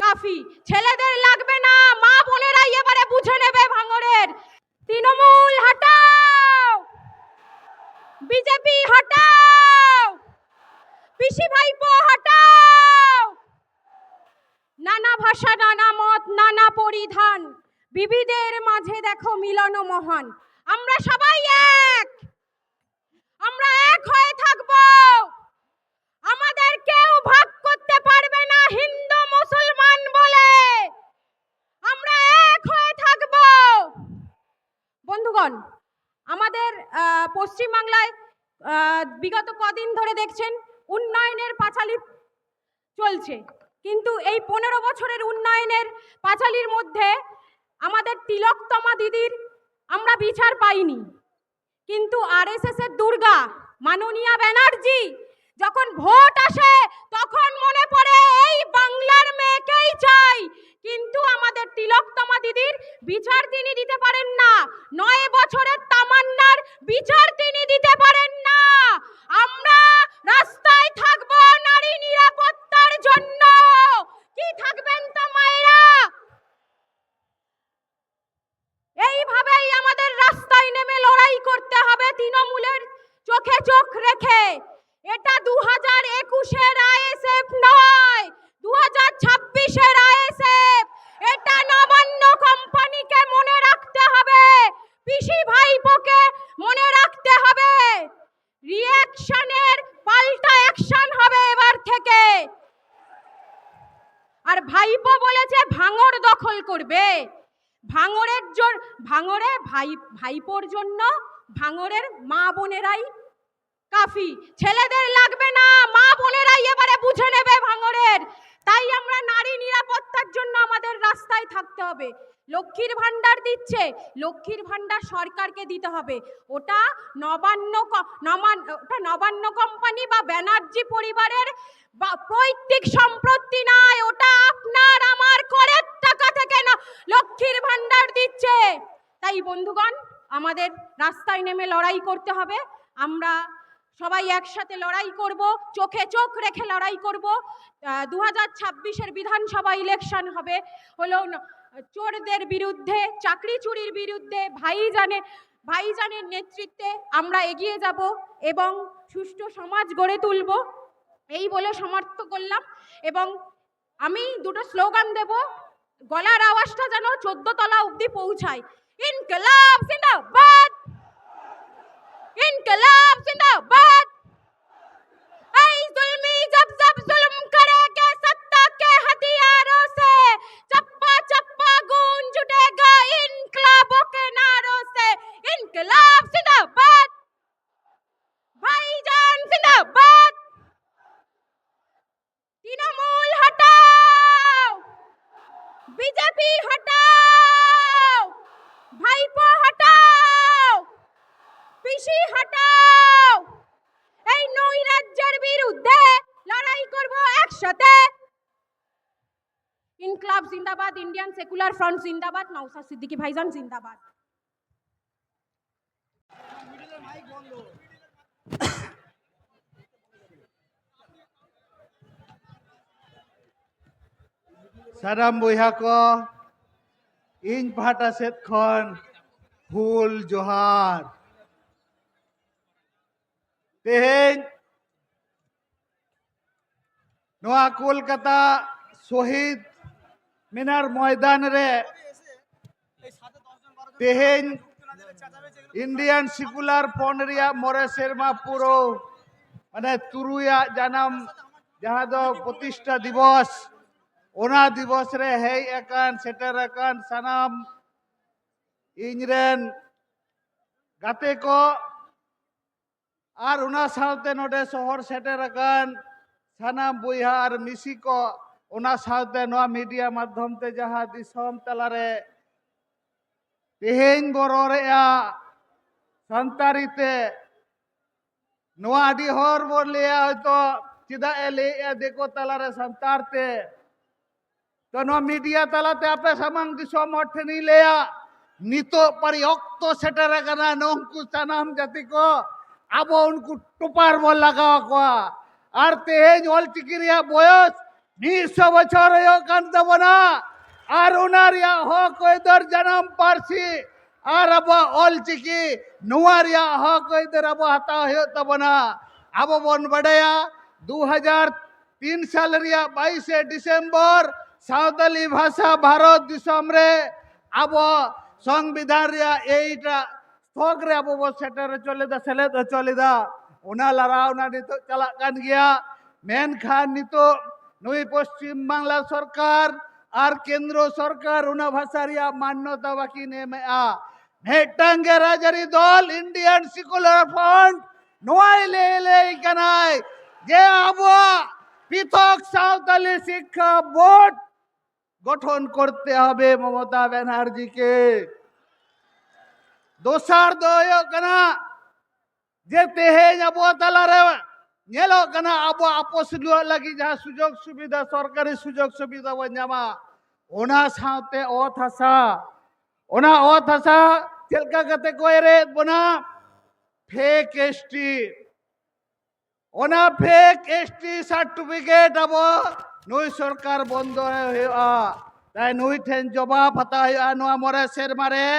কাফি, ছেলেদের লাগবে না, মা বোনেরাই এবারে বুঝে নেবে ভাঙড়ের। তৃণমূল হটাও, বিজেপি হটাও, পিসি ভাইপো হটাও। নানা ভাষা, নানা মত, নানা পরিধান, বিবিধের মাঝে দেখো মিলন মহান। আমরা সবাই এক, আমরা এক হয়ে থাকবো। আমাদের কেউ ভাগ করতে পারবে না হিন্দু মুসলমান বলে, আমরা এক হয়ে থাকবো। বন্ধুগণ, আমাদের পশ্চিমবাংলায় বিগত কদিন ধরে দেখছেন উন্নয়নের পাঁচালী চলছে, কিন্তু এই 15 বছরের উন্নয়নের পাঁচালীর মধ্যে আমাদের তিলকতমা দিদির আমরা বিচার পাইনি। কিন্তু আরএসএস এর দুর্গা মাননীয়া ব্যানার্জি যখন ভোট আসে তখন মনে পড়ে এই বাংলার মেয়েকেই চাই, কিন্তু আমাদের তিলকতমা দিদির বিচার তিনি দিতে পারেন না। 9 বছরের তামান্নার বিচার তিনি দিতে পারেন না। আমরা রাস্তায় থাকবো নারী নিরাপত্তার জন্য। কি থাকবেন তো মায়েরা? এইভাবেই আমাদের রাস্তায় নেমে লড়াই করতে হবে তৃণমূলের চোখে চোখ রেখে। এটা 2021-এর আইএসএফ নয়, 2026-এর আইএসএফ। এটা নবান্ন কোম্পানিকে মনে রাখতে হবে, পিসি ভাইপোকে মনে রাখতে হবে। রিঅ্যাকশনের পাল্টা অ্যাকশন হবে এবার থেকে। আর ভাইপো বলেছে ভাঙড় দখল করবে। ভাঙড়ে ভাইপোর জন্য ভাঙড়ের মা বোনেরাই কাফি, ছেলেদের লাগবে না, মা বোনেরাই এবারে বুঝে নেবে ভাঙড়ের। তাই আমরা নারী নিরাপত্তার জন্য আমাদের রাস্তায় থাকতে হবে। লক্ষ্মীর ভান্ডার দিচ্ছে, লক্ষ্মীর ভান্ডার সরকারকে দিতে হবে। ওটা নবান্ন কোম্পানি বা ব্যানার্জি পরিবারের পৈতৃক সম্পত্তি নয়, ওটা আপনার আমার করের টাকা থেকে না লক্ষ্মীর ভান্ডার দিচ্ছে। তাই বন্ধুগণ, আমাদের রাস্তায় নেমে লড়াই করতে হবে। আমরা সবাই একসাথে লড়াই করব, চোখে চোখ রেখে লড়াই করব। 2026-এর বিধানসভা ইলেকশন হবে হলো চোরদের বিরুদ্ধে, চাকরি চুরির বিরুদ্ধে। ভাইজানের নেতৃত্বে আমরা এগিয়ে যাব এবং সুষ্ঠু সমাজ গড়ে তুলব, এই বলে সমর্থ করলাম। এবং আমি দুটো স্লোগান দেব, গলার আওয়াজটা যেন 14 তলা অবধি পৌঁছায়। ইনকলাব জিন্দাবাদ, ইনকলাব জিন্দাবাদ। ऐ जुल्मी जब जब जुल्म करेगा सत्ता के हथियारों से, चप्पा चप्पा गूंज उठेगा इनकलाबों के नारों से। इनकलाब जिंदाबाद, भाईजान जिंदाबाद। तृणमूल हटाओ, बीजेपी हटाओ, भाईपो हटाओ, পিসি হটাও। এই নৈরাজ্যের বিরুদ্ধে লড়াই করব একসাথে। ইনকলাব জিন্দাবাদ, ইন্ডিয়ান সেকুলার ফ্রন্ট জিন্দাবাদ, নওশাদ সিদ্দিকী ভাইজান জিন্দাবাদ। सानाम बयहा को इन पाहटा सेद खन हुल जोहार। तेहेन नोआ कोलकाता शहीद मिनार मैदान रे तेहेन इंडियन सेकुलर फ्रंट रिया मोरे सेरमा पुरो माने तुरुया जानम जहाँ दो प्रतिष्ठा दिवस ओना दिवस रे हेय एकान सेटर एकान सानाम इंजरेन गाते को और उना साउते नोडे शहर सेटर एकान सानाम बयहा और मिसी को उना साउते नोआ मीडिया माध्यम ते जहाँ दिसम तलारे तेहेन बरोरेया संतारी ते नोआ आदि हर बोर लिया हयतो चिदा ए लिया देखो तलारे संतार ते तो नोआ मीडिया तलाते आपे सामांग दिसम हठनी लिया नितो परियोक्तो सेटर एकाना नोंकु सानाम जाति को अब उनको टुपार बोल लगा को और तेहेन ऑल चिकिरिया बयस 200 বছর হয়ে কান তাবনা আর ওনার হক ওইদের জানাম পারছি আর আবো অলচিকি নোয়ার হক ওইদের আবো হাতা হয়ে তাবনা আবো বন বাড়ায়া 2003 সাল রিয়া 22 ডিসেম্বর সাঁওতালি ভাষা ভারত দিশম রে আবো সংবিধান রিয়া এইটা স্থক রে আবো সেটারে চলে দা সেলেদ চলে দা ওনা লড়া ওনা নিতো চালাক কান গিয়া মেনখান নিতো নুই পশ্চিম বাংলা সরকার আর কেন্দ্র সরকার ওনা ভাষা রিয়া মান্যতা বাকি নেমে মেটাঙ্গে রাজারি দল ইন্ডিয়ান সেকুলার ফ্রন্ট নোয়াই লে কানাই যে আবো পৃথক সাঁওতালি শিক্ষা বোর্ড গঠন করতে হবে মমতা ব্যানার্জিকে দোসার দয় কানা যে তেহেñ আবো তালারে ñelo kana abo apos lagi jaha sujog subida sorkari sujog subida bo ñama ona saute oth hasa chelka kate koire bona fake ST ona fake ST certificate abo nui sarkar bondo hoya tai nui then jobab hata hoya noa more sermare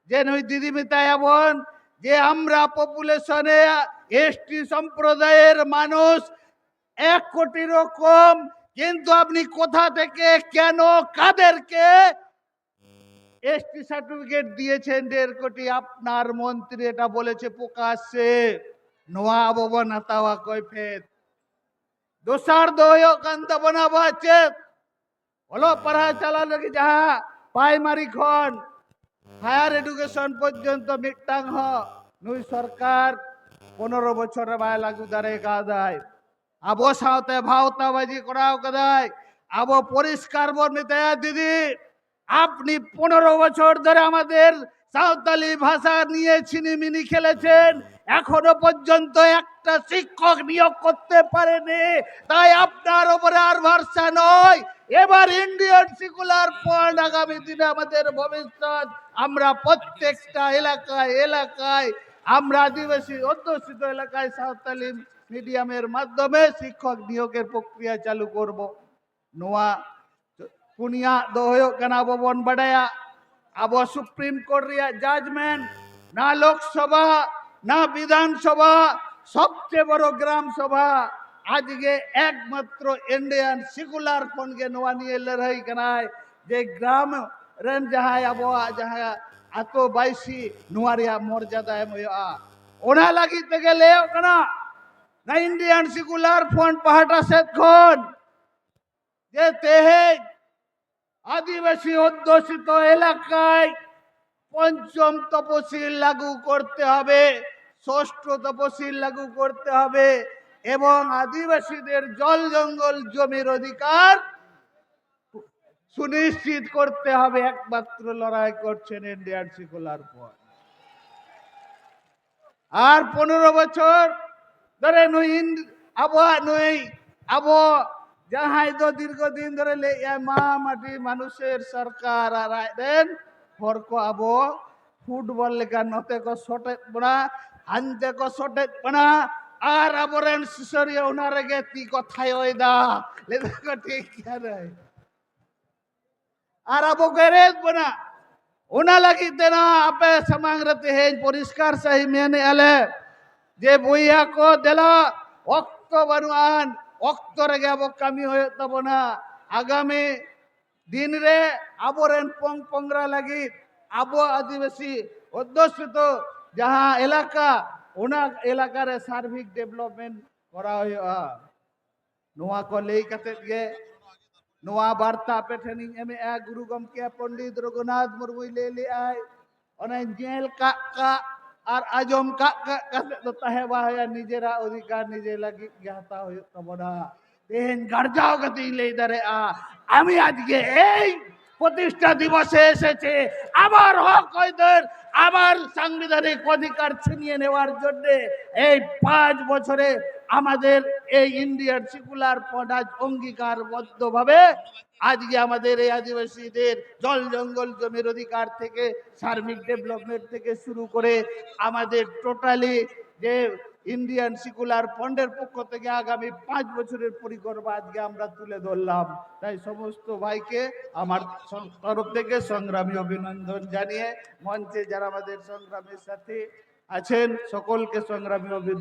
je nui didi mitai abon যে আমরা পপুলেশনে ST সম্প্রদায়ের মানুষ 1 কোটিরও কম কিন্তু আপনি কোথা থেকে কেন কাদেরকে এসটি সার্টিফিকেট দিয়েছেন 1.5 কোটি আপনার মন্ত্রী এটা বলেছে প্রকাশ্যে নোয়া ভবন হাতাওয়া কৈফেত দোসার দয় কান্তা বানাবো আছে হলো পড়া চালা লাগি যাহা প্রাইমারি খন হায়ার এডুকেশন পর্যন্ত মিটাং নুই সরকার 15 বছরে বাই লাগু দাঁড়ে কাদায় আবো সাথে ভাওতাবাজি করাও কাদায় আবো পরিষ্কার বর্ণিত দিদি আপনি 15 বছর ধরে আমাদের সাঁওতালি ভাষা নিয়ে ছিনিমিনি খেলেছেন এখনো পর্যন্ত একটা শিক্ষক নিয়োগ করতে পারেনি তাই আপনার উপরে আর ভরসা নয় এবার ইন্ডিয়ান সেকুলার ফ্রন্ট আগামী দিনে আমাদের ভবিষ্যৎ আমরা প্রত্যেকটা এলাকায় আমরা আদিবাসী অধ্যুষিত এলাকায় সাঁওতালি মিডিয়ামের মাধ্যমে শিক্ষক নিয়োগের প্রক্রিয়া চালু করব নোয়া পুনিয়া দোহয় কানা বন বাড়ায়া আবো সুপ্রিম কোর্ট রিয়া জাজমেন্ট না লোকসভা না বিধানসভা সবচেয়ে বড় গ্রাম সভা আজকে একমাত্র ইন্ডিয়ান সেকুলার ফ্রন্ট কে নোয়া নিয়ে লড়াই কানায় যে গ্রাম রেন যাহাই আবো যাহা আতো বাইসি নোয়ারিয়া মর্যাদা এম ওনা লাগিতে গেলে কানা না ইন্ডিয়ান সেকুলার ফ্রন্ট পাহাটা সেত খন যে তেহেñ আদিবাসী অধ্যুষিত এলাকায় 5ম তপশিল লাগু করতে হবে 6ষ্ঠ তপশিল লাগু করতে হবে এবং আদিবাসীদের জল জঙ্গল জমির অধিকার সুনিশ্চিত করতে হবে একমাত্র লড়াই করছেন ইন্ডিয়ান সেকুলার ফ্রন্ট আর 15 বছর ধরে আবো যাহাই তো দীর্ঘদিন ধরে মা মাটি মানুষের সরকার আর দেন ফরক আবো ফুটবল লেখা নতে কো শটে বনা হানতে কো শটে বনা আর আবরেন সুসরিয়া উনারে গেতি কথায় ওইদা লেদা কো ঠিক করে আর আবো গেরেজ বনা ওনা লাগিতে না আপে সমাংরতে হে পরিষ্কার সহি মেনে আলে যে বইয়া কো দেলা অক্ত বানুয়ান অক্ত রেগে আবো কামি হয়ে তব না আগামী দিন রে আবরেন পংরা লাগি আবো আদিবাসী অধ্যুষিত যাহা এলাকা ওনা এলাকার সার্বিক ডেভেলপমেন্ট করা হইয়া নোয়া কো লেই কাতে গে নোয়া বার্তা পেঠেনি এমে গুরু গমকে পণ্ডিত রঘুনাথ মুর্মু লে আই অনে জেল কা আর আজম কাছে তো তাহে বাহায়া নিজেরা অধিকার নিজে লাগি হাতা হয়ে তবনা তেহেন গার্জাও গতি লেই দারে আমি আজকে এই প্রতিষ্ঠা দিবসে এসেছে আমার হক ওইদের আমার সাংবিধানিক অধিকার ছিনিয়ে নেওয়ার জন্য এই 5 বছরে আমাদের এই ইন্ডিয়ান সেকুলার ফ্রন্ট আজ অঙ্গীকারবদ্ধভাবে আজকে আমাদের এই আদিবাসীদের জল জঙ্গল জমির অধিকার থেকে সার্বিক ডেভেলপমেন্ট থেকে শুরু করে আমাদের টোটালি যে ইন্ডিয়ান সেকুলার ফ্রন্টের পক্ষ থেকে আগামী 5 বছরের পরিকল্পনা আজকে আমরা তুলে ধরলাম। তাই সমস্ত ভাইকে আমার তরফ থেকে সংগ্রামী অভিনন্দন জানিয়ে মঞ্চে যারা আমাদের সংগ্রামের সাথে আছেন সকলকে সংগ্রামী অভিনন্দন।